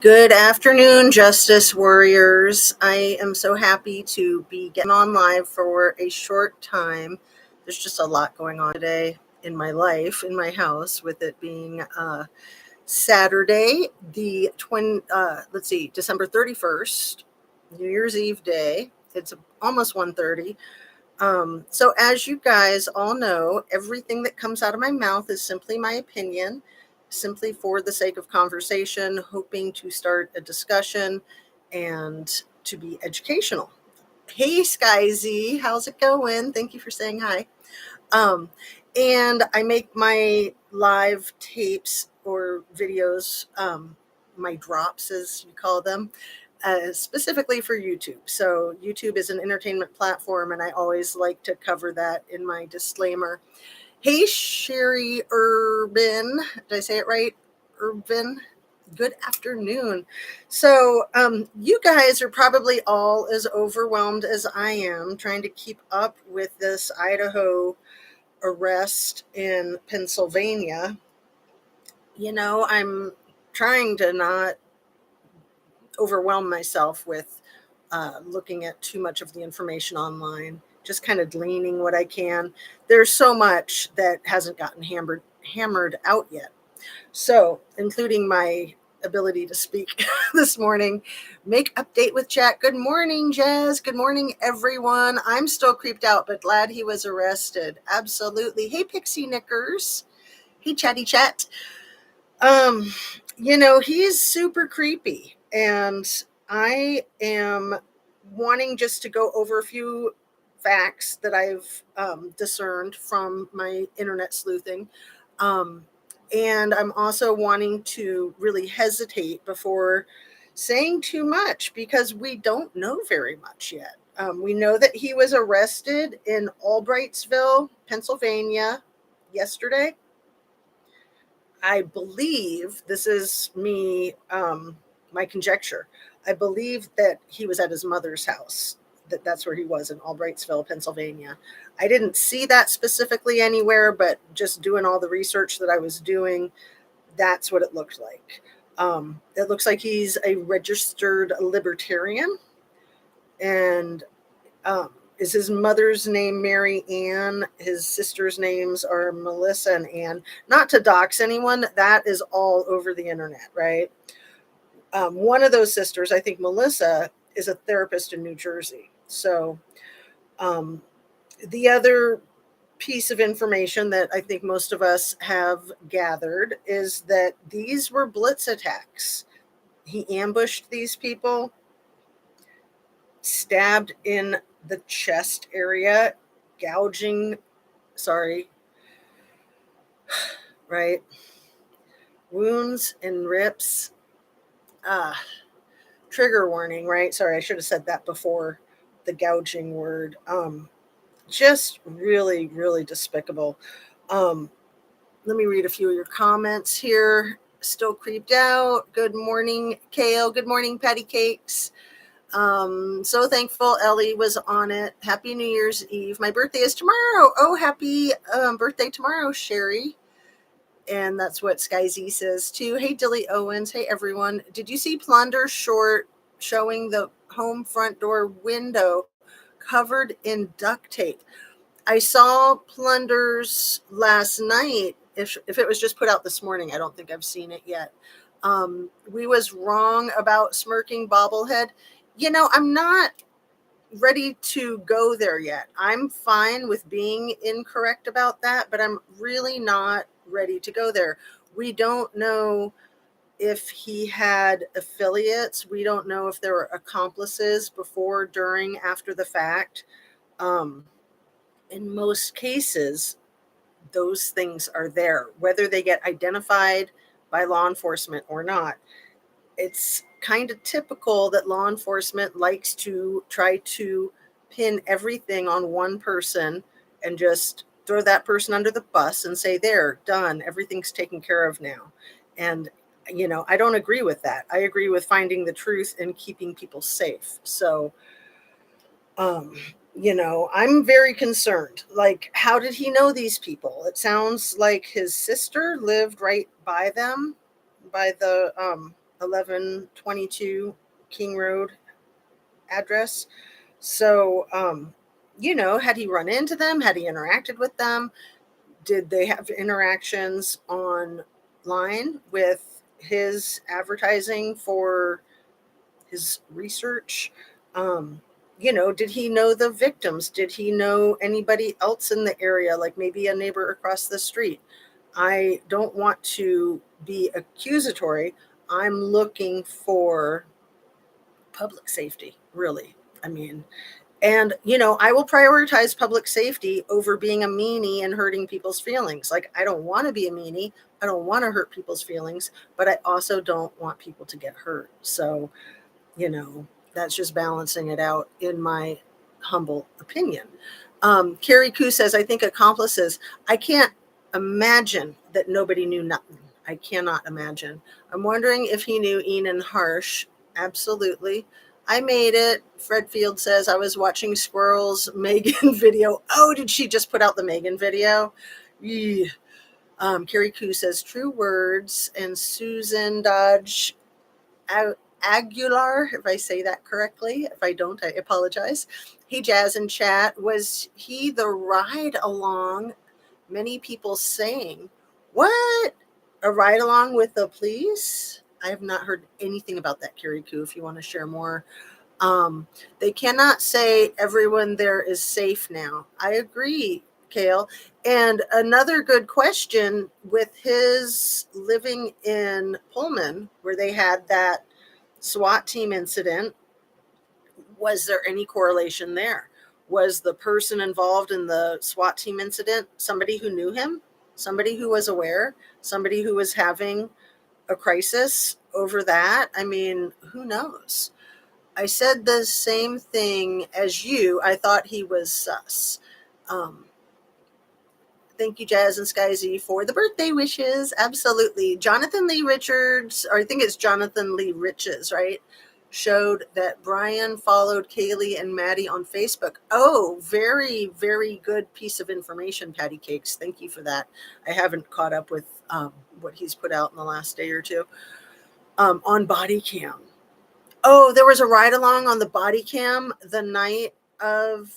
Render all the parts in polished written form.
Good afternoon, Justice Warriors. I am so happy to be getting on live for a short time. There's just a lot going on today in my life, in my house, with it being Saturday, December 31st, New Year's Eve day. It's almost 1:30. So as you guys all know, everything that comes out of my mouth is simply my opinion, simply for the sake of conversation, hoping to start a discussion and to be educational. Hey, Sky Z, how's it going? Thank you for saying hi. Um, and I make my live tapes or videos, my drops, as you call them, specifically for YouTube. So, YouTube is an entertainment platform, and I always like to cover that in my disclaimer. Hey, Sherry Urban. Did I say it right? Urban. Good afternoon. So, you guys are probably all as overwhelmed as I am trying to keep up with this Idaho arrest in Pennsylvania. I'm trying to not overwhelm myself with looking at too much of the information online, just kind of gleaning what I can. There's so much that hasn't gotten hammered out yet. So, including my ability to speak this morning, make update with chat. Good morning, Jazz. Good morning, everyone. I'm still creeped out, but glad he was arrested. Absolutely. Hey, Pixie Knickers. Hey, Chatty Chat. Um, he's super creepy, and I am wanting just to go over a few facts that I've discerned from my internet sleuthing. Um, and I'm also wanting to really hesitate before saying too much because we don't know very much yet. We know that he was arrested in Albrightsville, Pennsylvania, yesterday. I believe this is my conjecture. I believe that he was at his mother's house. That's where he was in Albrightsville, Pennsylvania. I didn't see that specifically anywhere, but just doing all the research that I was doing, that's what it looked like. It looks like he's a registered libertarian, and is his mother's name Mary Ann? His sister's names are Melissa and Ann. Not to dox anyone, that is all over the internet, right? One of those sisters, I think Melissa, is a therapist in New Jersey. So um, the other piece of information that I think most of us have gathered is that these were blitz attacks. He ambushed these people, stabbed in the chest area, gouging, sorry, right? Wounds and rips. Ah, trigger warning, right? Sorry, I should have said that before the gouging word. Just really, really despicable. Um, Let me read a few of your comments here. Still creeped out. Good morning, Kale. Good morning, Patty Cakes. So thankful Ellie was on it. Happy New Year's Eve. My birthday is tomorrow. Oh, happy birthday tomorrow, Sherry. And that's what Sky Z says too. Hey, Dilly Owens. Hey, everyone. Did you see Plunder short showing the home front door window covered in duct tape? I saw Plunder's last night. If it was just put out this morning, I don't think I've seen it yet. We was wrong about smirking bobblehead. I'm not ready to go there yet. I'm fine with being incorrect about that, but I'm really not ready to go there. We don't know if he had affiliates. We don't know if there were accomplices before, during, after the fact. Um, in most cases, those things are there, whether they get identified by law enforcement or not. It's kind of typical that law enforcement likes to try to pin everything on one person and just throw that person under the bus and say, there, done, everything's taken care of now. And, I don't agree with that. I agree with finding the truth and keeping people safe. So, um, I'm very concerned. Like, how did he know these people? It sounds like his sister lived right by them, by the 1122 King Road address. So, had he run into them? Had he interacted with them? Did they have interactions online with his advertising for his research? Um, did he know the victims? Did he know anybody else in the area, like maybe a neighbor across the street? I don't want to be accusatory. I'm looking for public safety, really. I mean, and, I will prioritize public safety over being a meanie and hurting people's feelings. Like, I don't want to be a meanie. I don't want to hurt people's feelings, but I also don't want people to get hurt. So, that's just balancing it out in my humble opinion. Carrie Koo says, I think accomplices, I can't imagine that nobody knew nothing. I cannot imagine. I'm wondering if he knew Enan Harsh. Absolutely. I made it. Fred Field says, I was watching Squirrel's Megan video. Oh, did she just put out the Megan video? Yeah. Carrie Koo says, true words. And Susan Dodge Aguilar, if I say that correctly. If I don't, I apologize. Hey, Jazz and Chat, was he the ride along? Many people saying, what? A ride along with the police? I have not heard anything about that, Carrie Koo, if you want to share more. They cannot say everyone there is safe now. I agree, Kale. And another good question, with his living in Pullman, where they had that SWAT team incident, was there any correlation there? Was the person involved in the SWAT team incident somebody who knew him, somebody who was aware, somebody who was having a crisis over that? I mean, who knows? I said the same thing as you. I thought he was sus. Um, Thank you, Jazz and Skyzy, for the birthday wishes. Absolutely. Jonathan Lee Richards, or I think it's Jonathan Lee Riches, right? Showed that Brian followed Kaylee and Maddie on Facebook. Oh, very, very good piece of information, Patty Cakes. Thank you for that. I haven't caught up with what he's put out in the last day or two on body cam. Oh, there was a ride along on the body cam the night of,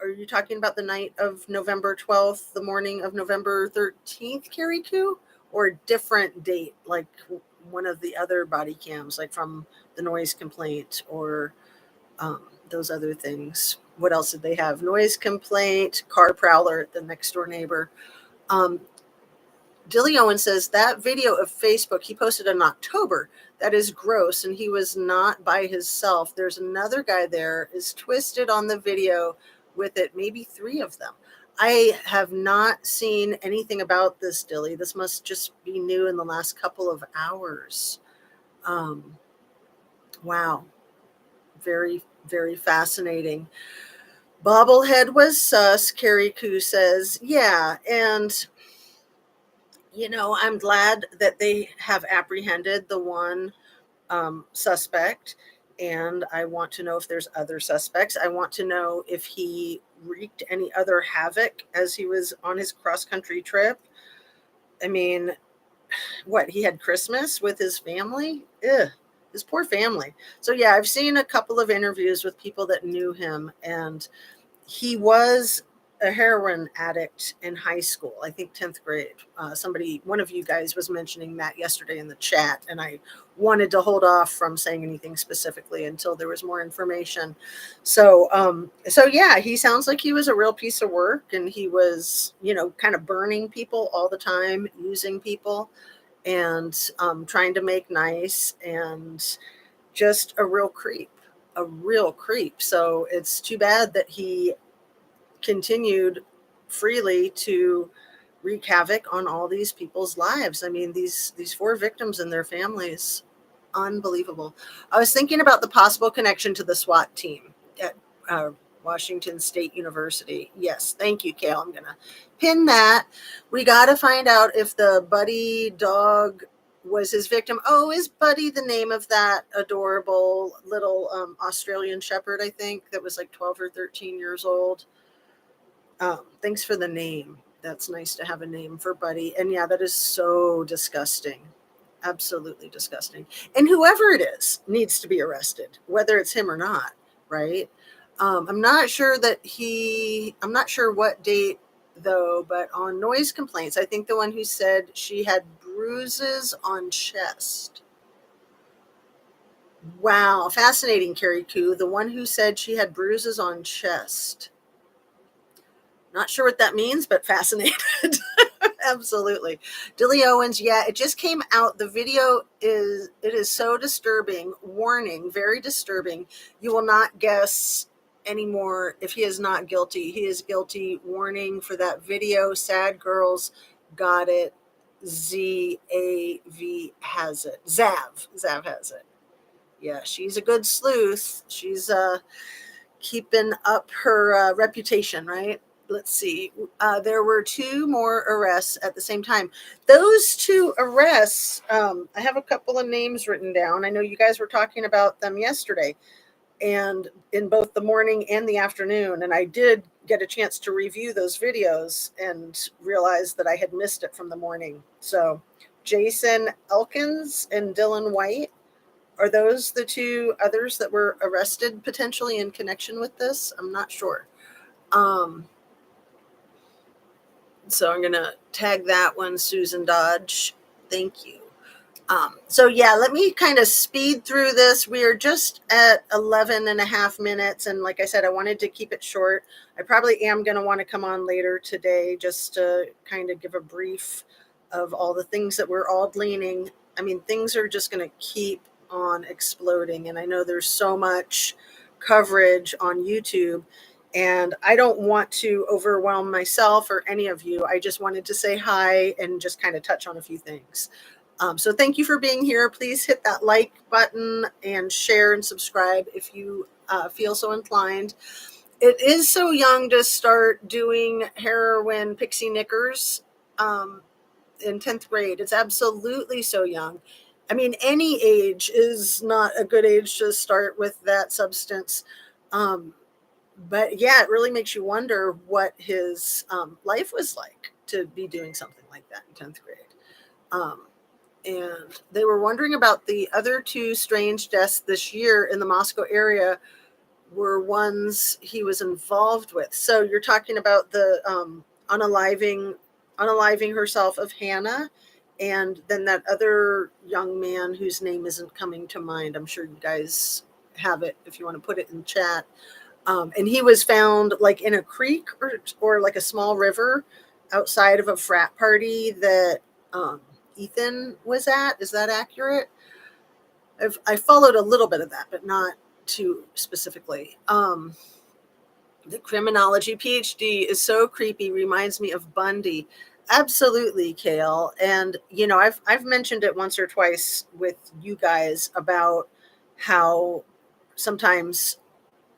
are you talking about the night of November 12th, the morning of November 13th, Carrie Koo? Or a different date, like one of the other body cams, like from the noise complaint or those other things? What else did they have? Noise complaint, car prowler, the next door neighbor. Um, Dilly Owen says that video of Facebook he posted in October, that is gross, and he was not by himself. There's another guy there, is twisted on the video with it, maybe three of them. I have not seen anything about this, Dilly. This must just be new in the last couple of hours. Wow. Very, very fascinating. Bobblehead was sus, Carrie Koo says. Yeah, and I'm glad that they have apprehended the one suspect, and I want to know if there's other suspects. I want to know if he wreaked any other havoc as he was on his cross-country trip. I mean, what, he had Christmas with his family? Ugh, his poor family. So yeah, I've seen a couple of interviews with people that knew him, and he was a heroin addict in high school, I think 10th grade. One of you guys was mentioning that yesterday in the chat, and I wanted to hold off from saying anything specifically until there was more information. So yeah, he sounds like he was a real piece of work, and he was, kind of burning people all the time, using people, and trying to make nice, and just a real creep, a real creep. So it's too bad that he continued freely to wreak havoc on all these people's lives. I mean, these four victims and their families, unbelievable. I was thinking about the possible connection to the SWAT team at Washington State University. Yes, thank you, Kale. I'm gonna pin that. We got to find out if the Buddy dog was his victim. Oh, is Buddy the name of that adorable little Australian Shepherd, I think, that was like 12 or 13 years old? Thanks for the name. That's nice to have a name for Buddy. And yeah, that is so disgusting. Absolutely disgusting. And whoever it is needs to be arrested, whether it's him or not, right? I'm not sure I'm not sure what date though, but on noise complaints, I think the one who said she had bruises on chest. Wow, fascinating, Carrie Koo. The one who said she had bruises on chest. Not sure what that means, but fascinated. Absolutely. Dilly Owens, yeah, it just came out. The video is so disturbing. Warning, very disturbing. You will not guess anymore if he is not guilty. He is guilty. Warning for that video. Sad girls got it. ZAV has it. Zav has it. Yeah, she's a good sleuth. She's keeping up her reputation, right? Let's see. There were two more arrests at the same time. Those two arrests, I have a couple of names written down. I know you guys were talking about them yesterday, and in both the morning and the afternoon. And I did get a chance to review those videos and realize that I had missed it from the morning. So, Jason Elkins and Dylan White, are those the two others that were arrested potentially in connection with this? I'm not sure. Um, so I'm going to tag that one, Susan Dodge. Thank you. So yeah, let me kind of speed through this. We are just at 11 and a half minutes. And like I said, I wanted to keep it short. I probably am going to want to come on later today just to kind of give a brief of all the things that we're all gleaning. I mean, things are just going to keep on exploding. And I know there's so much coverage on YouTube. And I don't want to overwhelm myself or any of you. I just wanted to say hi and just kind of touch on a few things. So thank you for being here. Please hit that like button and share and subscribe if you feel so inclined. It is so young to start doing heroin pixie knickers in 10th grade. It's absolutely so young. I mean, any age is not a good age to start with that substance. But yeah, it really makes you wonder what his life was like to be doing something like that in 10th grade. Um, and they were wondering about the other two strange deaths this year in the Moscow area were ones he was involved with. So you're talking about the unaliving herself of Hannah, and then that other young man whose name isn't coming to mind. I'm sure you guys have it if you want to put it in chat. And he was found like in a creek or like a small river outside of a frat party that Ethan was at. Is that accurate? I followed a little bit of that, but not too specifically. The criminology PhD is so creepy, reminds me of Bundy. Absolutely, Kale. And you know, I've mentioned it once or twice with you guys about how sometimes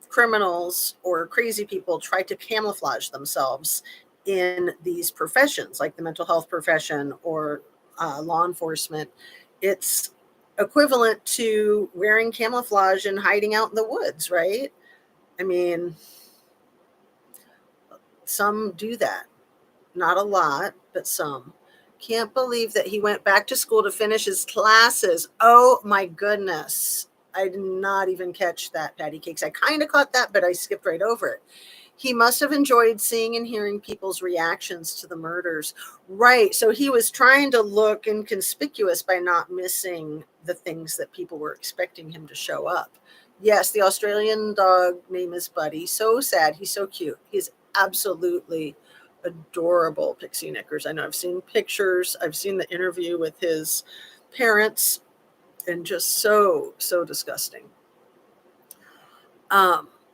criminals or crazy people try to camouflage themselves in these professions, like the mental health profession or law enforcement. It's equivalent to wearing camouflage and hiding out in the woods, right? I mean, some do that. Not a lot, but some. Can't believe that he went back to school to finish his classes. Oh my goodness. I did not even catch that, Patty Cakes. I kind of caught that, but I skipped right over it. He must have enjoyed seeing and hearing people's reactions to the murders. Right. So he was trying to look inconspicuous by not missing the things that people were expecting him to show up. Yes, the Australian dog name is Buddy. So sad. He's so cute. He's absolutely adorable, Pixie Knickers. I know I've seen pictures. I've seen the interview with his parents, and just so disgusting.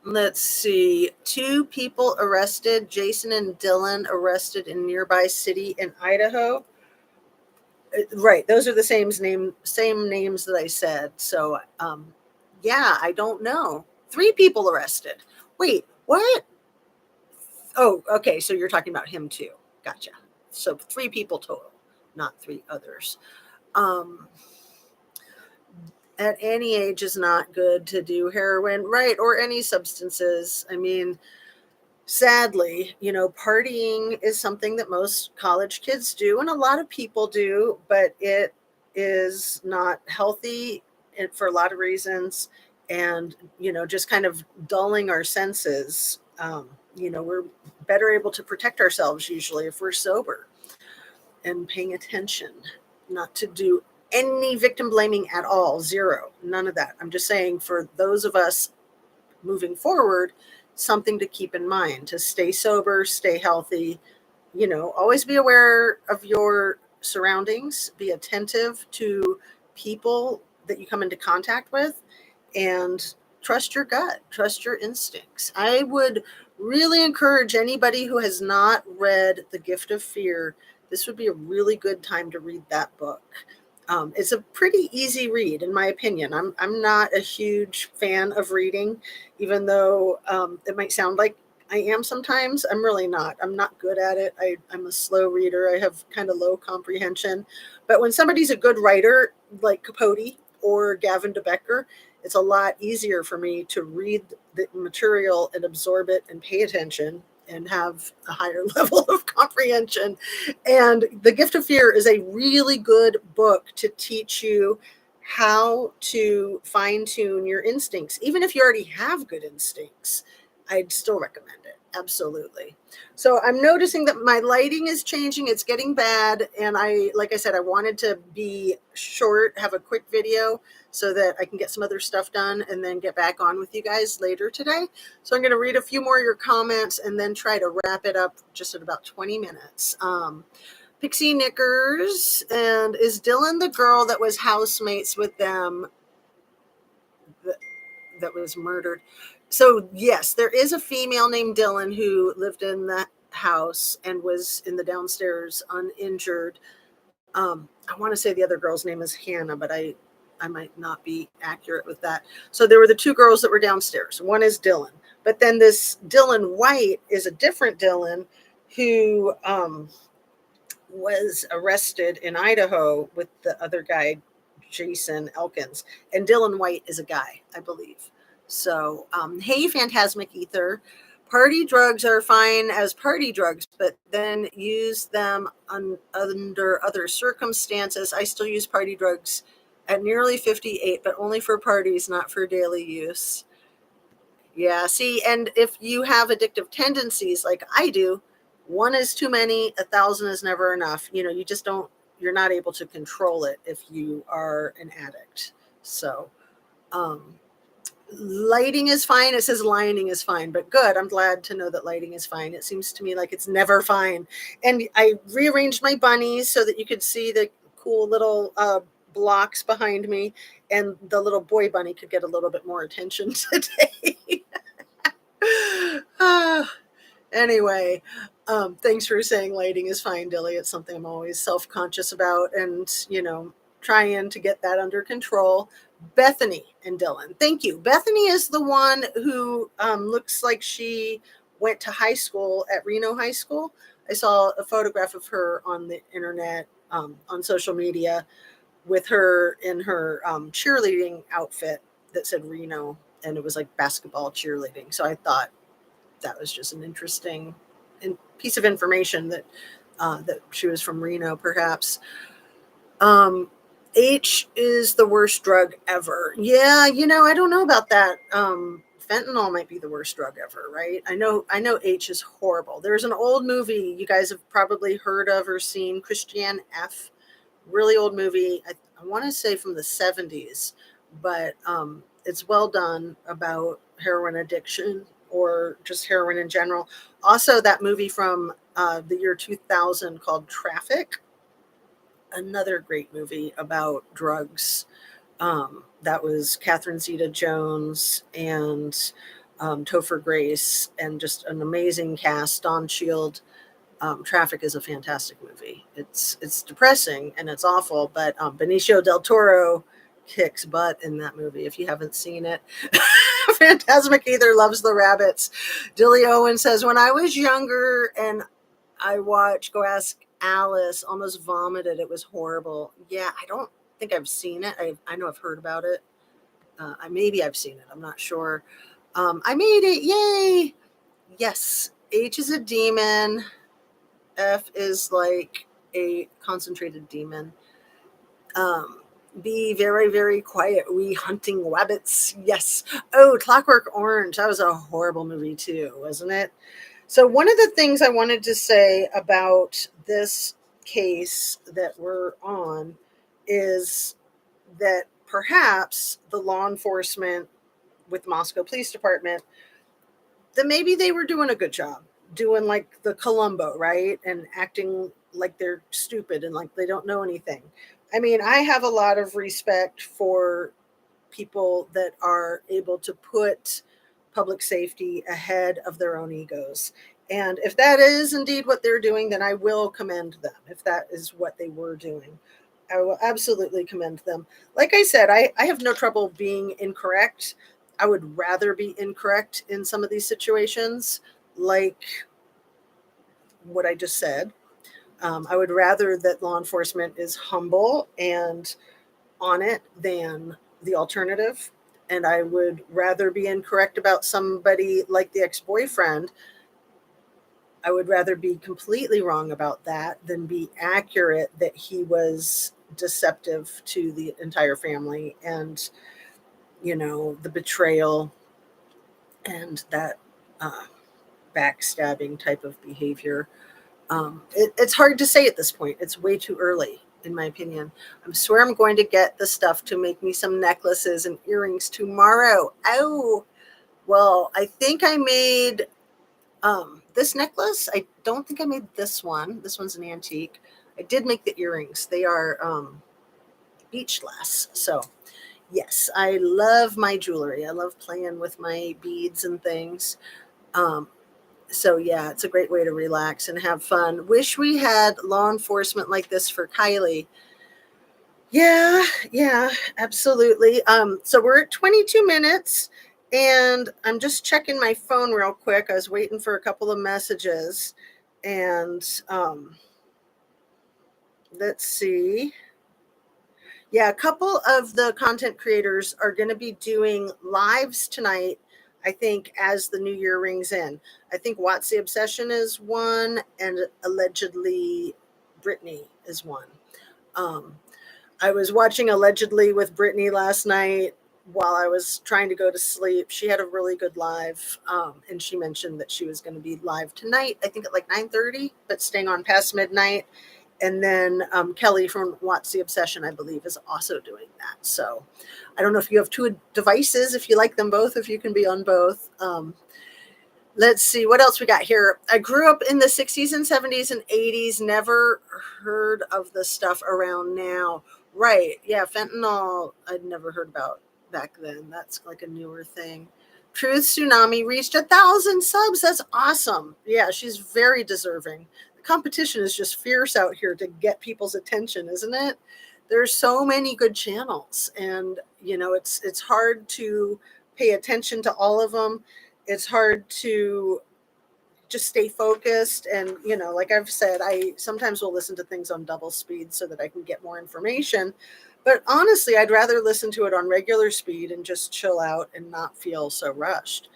Let's see. Two people arrested, Jason and Dylan arrested in nearby city in Idaho. Right, those are the same names that I said. So yeah, I don't know. Three people arrested. Wait, what? Oh, okay, so you're talking about him too. Gotcha. So three people total, not three others. Um at any age is not good to do heroin, right, or any substances. I mean, sadly, you know, partying is something that most college kids do and a lot of people do, but it is not healthy for a lot of reasons. And, just kind of dulling our senses. We're better able to protect ourselves usually if we're sober and paying attention, not to do any victim blaming at all. Zero, none of that. I'm just saying for those of us moving forward, something to keep in mind to stay sober, stay healthy, always be aware of your surroundings, be attentive to people that you come into contact with, and trust your gut, trust your instincts. I would really encourage anybody who has not read The Gift of Fear, this would be a really good time to read that book. It's a pretty easy read, in my opinion. I'm not a huge fan of reading, even though it might sound like I am sometimes. I'm really not. I'm not good at it. I'm a slow reader. I have kind of low comprehension. But when somebody's a good writer, like Capote or Gavin de Becker, it's a lot easier for me to read the material and absorb it and pay attention and have a higher level of comprehension. And The Gift of Fear is a really good book to teach you how to fine tune your instincts. Even if you already have good instincts, I'd still recommend it. Absolutely. So I'm noticing that my lighting is changing. It's getting bad. And like I said, I wanted to be short, have a quick video so that I can get some other stuff done and then get back on with you guys later today. So I'm going to read a few more of your comments and then try to wrap it up just at about 20 minutes. Pixie Knickers, and is Dylan the girl that was housemates with them that was murdered? So yes, there is a female named Dylan who lived in the house and was in the downstairs uninjured. I want to say the other girl's name is Hannah, but I might not be accurate with that. So there were the two girls that were downstairs. One is Dylan, but then this Dylan White is a different Dylan who was arrested in Idaho with the other guy, Jason Elkins. And Dylan White is a guy, I believe. So, hey, Phantasmic Ether. Party drugs are fine as party drugs, but then use them under other circumstances. I still use party drugs at nearly 58, but only for parties, not for daily use. Yeah, see, and if you have addictive tendencies like I do, one is too many, 1,000 is never enough. You just don't, you're not able to control it if you are an addict. So, um, lighting is fine. It says lining is fine, but good. I'm glad to know that lighting is fine. It seems to me like it's never fine. And I rearranged my bunnies so that you could see the cool little blocks behind me, and the little boy bunny could get a little bit more attention today. Anyway, thanks for saying lighting is fine, Dilly. It's something I'm always self-conscious about, and trying to get that under control. Bethany and Dylan, thank you. Bethany is the one who looks like she went to high school at Reno High School. I saw a photograph of her on the internet, on social media, with her in her cheerleading outfit that said Reno, and it was like basketball cheerleading. So I thought that was just an interesting piece of information that that she was from Reno, perhaps. H is the worst drug ever. Yeah, I don't know about that. Fentanyl might be the worst drug ever, right? I know H is horrible. There's an old movie you guys have probably heard of or seen, Christiane F. Really old movie. I want to say from the 70s, but it's well done about heroin addiction or just heroin in general. Also, that movie from the year 2000 called Traffic, another great movie about drugs. That was Catherine Zeta-Jones and Topher Grace, and just an amazing cast. Don Shield. Traffic is a fantastic movie. It's depressing and it's awful, but Benicio del Toro kicks butt in that movie. If you haven't seen it, Phantasmic Ether loves the rabbits. Dilly Owen says, when I was younger and I watched Go Ask Alice, almost vomited. It was horrible. Yeah, I don't think I've seen it. I know I've heard about it. Maybe I've seen it. I'm not sure. I made it. Yay. Yes. H is a demon. F is like a concentrated demon. Um, be very, very quiet. We hunting wabbits. Yes. Oh, Clockwork Orange. That was a horrible movie too, wasn't it? So one of the things I wanted to say about this case that we're on is that perhaps the law enforcement with Moscow Police Department, that maybe they were doing a good job doing like the Columbo, right? And acting like they're stupid and like they don't know anything. I mean, I have a lot of respect for people that are able to put public safety ahead of their own egos. And if that is indeed what they're doing, then I will commend them. If that is what they were doing, I will absolutely commend them. Like I said, I have no trouble being incorrect. I would rather be incorrect in some of these situations, like what I just said. I would rather that law enforcement is humble and on it than the alternative. And I would rather be incorrect about somebody like the ex boyfriend. I would rather be completely wrong about that than be accurate that he was deceptive to the entire family and, the betrayal and that uh, backstabbing type of behavior. It's hard to say at this point. It's way too early, in my opinion. I swear I'm going to get the stuff to make me some necklaces and earrings tomorrow. Oh, well, I think I made this necklace. I don't think I made this one. This one's an antique. I did make the earrings. They are beach glass. So, yes, I love my jewelry. I love playing with my beads and things. Um, so yeah, it's a great way to relax and have fun. Wish we had law enforcement like this for Kylie. Yeah, yeah, absolutely. So we're at 22 minutes and I'm just checking my phone real quick. I was waiting for a couple of messages and let's see. Yeah, a couple of the content creators are going to be doing lives tonight, I think, as the new year rings in. I think What's the Obsession is one, and allegedly Brittany is one. Um, I was watching Allegedly with Brittany last night while I was trying to go to sleep. She had a really good live, and she mentioned that she was going to be live tonight, I think at like 9:30, but staying on past midnight. And then Kelly from What's the Obsession, I believe, is also doing that. So I don't know if you have two devices, if you like them both, if you can be on both. Let's see what else we got here. I grew up in the 60s and 70s and 80s, never heard of the stuff around now. Right. Yeah. Fentanyl, I'd never heard about back then. That's like a newer thing. Truth Tsunami reached 1,000 subs. That's awesome. Yeah. She's very deserving. The competition is just fierce out here to get people's attention, isn't it? There's so many good channels and it's hard to pay attention to all of them. It's hard to just stay focused. And, like I've said, I sometimes will listen to things on double speed so that I can get more information. But honestly, I'd rather listen to it on regular speed and just chill out and not feel so rushed.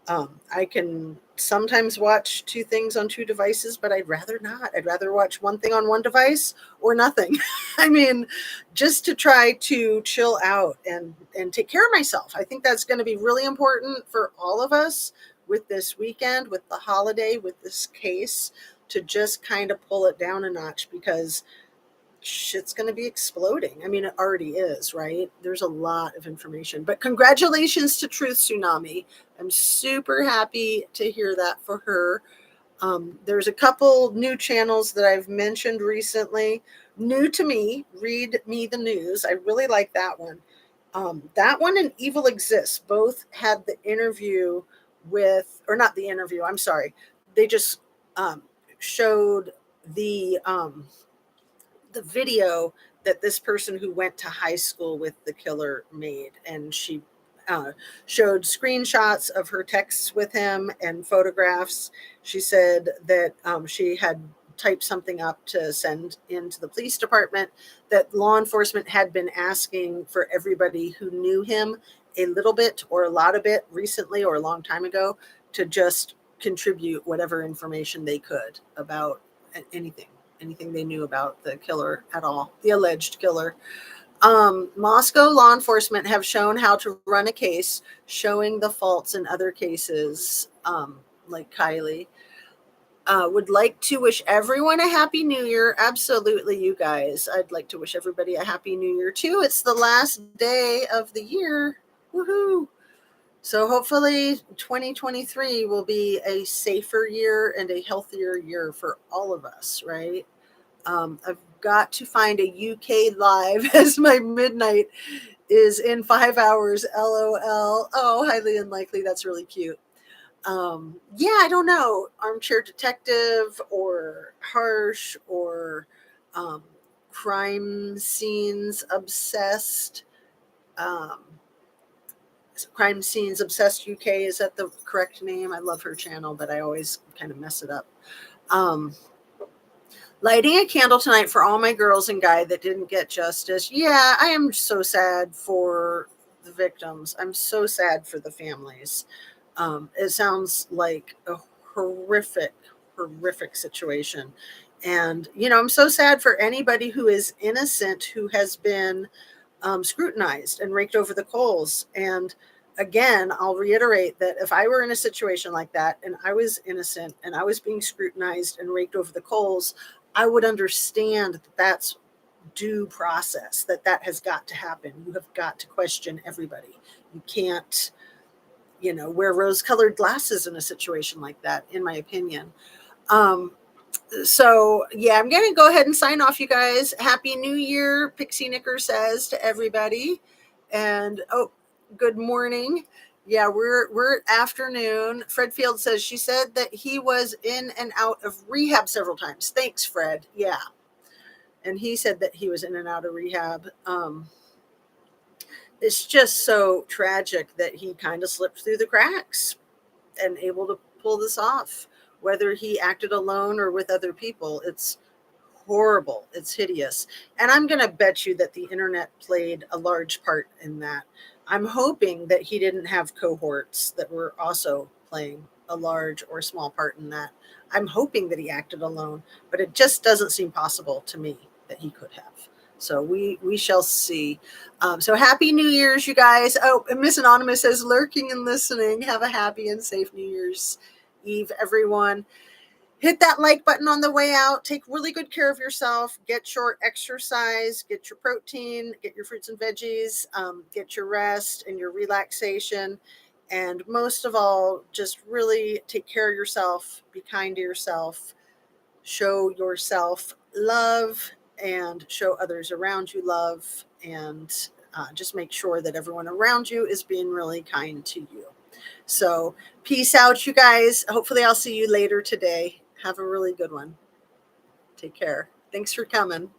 I can sometimes watch two things on two devices, but I'd rather not. I'd rather watch one thing on one device or nothing. I mean, just to try to chill out and take care of myself. I think that's going to be really important for all of us with this weekend, with the holiday, with this case, to just kind of pull it down a notch because shit's going to be exploding. I mean, it already is, right? There's a lot of information. But congratulations to Truth Tsunami. I'm super happy to hear that for her. There's a couple new channels that I've mentioned recently. New to me, Read Me the News. I really like that one. That one and Evil Exists both had the interview with, or not the interview, I'm sorry. They just showed the video that this person who went to high school with the killer made. And she uh, showed screenshots of her texts with him and photographs. She said that she had typed something up to send into the police department, that law enforcement had been asking for everybody who knew him a little bit or a lot of it recently or a long time ago to just contribute whatever information they could about anything. anything they knew about the killer at all, the alleged killer. Moscow law enforcement have shown how to run a case, showing the faults in other cases, like Kylie. Would like to wish everyone a happy new year. Absolutely, you guys. I'd like to wish everybody a happy new year too. It's the last day of the year. Woohoo! So hopefully 2023 will be a safer year and a healthier year for all of us, right? I've got to find a UK live as my midnight is in 5 hours. LOL. Oh, highly unlikely. That's really cute. Yeah, I don't know. Armchair detective or harsh or um, crime scenes obsessed. Um, Crime Scenes Obsessed UK, is that the correct name? I love her channel, but I always kind of mess it up. Um, Lighting a candle tonight for all my girls and guy that didn't get justice. Yeah, I am so sad for the victims. I'm so sad for the families. It sounds like a horrific, horrific situation. And, I'm so sad for anybody who is innocent who has been scrutinized and raked over the coals. And again, I'll reiterate that if I were in a situation like that and I was innocent and I was being scrutinized and raked over the coals, I would understand that that's due process, that has got to happen. You have got to question everybody. You can't, wear rose colored glasses in a situation like that, in my opinion. Um, so yeah, I'm gonna go ahead and sign off, you guys. Happy New Year, Pixie Knicker says to everybody. And good morning. Yeah, we're afternoon. Fred Field says she said that he was in and out of rehab several times. Thanks, Fred. Yeah. And he said that he was in and out of rehab. It's just so tragic that he kind of slipped through the cracks and able to pull this off, whether he acted alone or with other people. It's horrible. It's hideous. And I'm going to bet you that the internet played a large part in that. I'm hoping that he didn't have cohorts that were also playing a large or small part in that. I'm hoping that he acted alone, but it just doesn't seem possible to me that he could have. So we shall see. So happy New Year's, you guys. Oh, and Miss Anonymous says lurking and listening. Have a happy and safe New Year's Eve, everyone. Hit that like button on the way out. Take really good care of yourself. Get your exercise, get your protein, get your fruits and veggies, get your rest and your relaxation. And most of all, just really take care of yourself. Be kind to yourself. Show yourself love and show others around you love. And just make sure that everyone around you is being really kind to you. So, peace out, you guys. Hopefully, I'll see you later today. Have a really good one. Take care. Thanks for coming.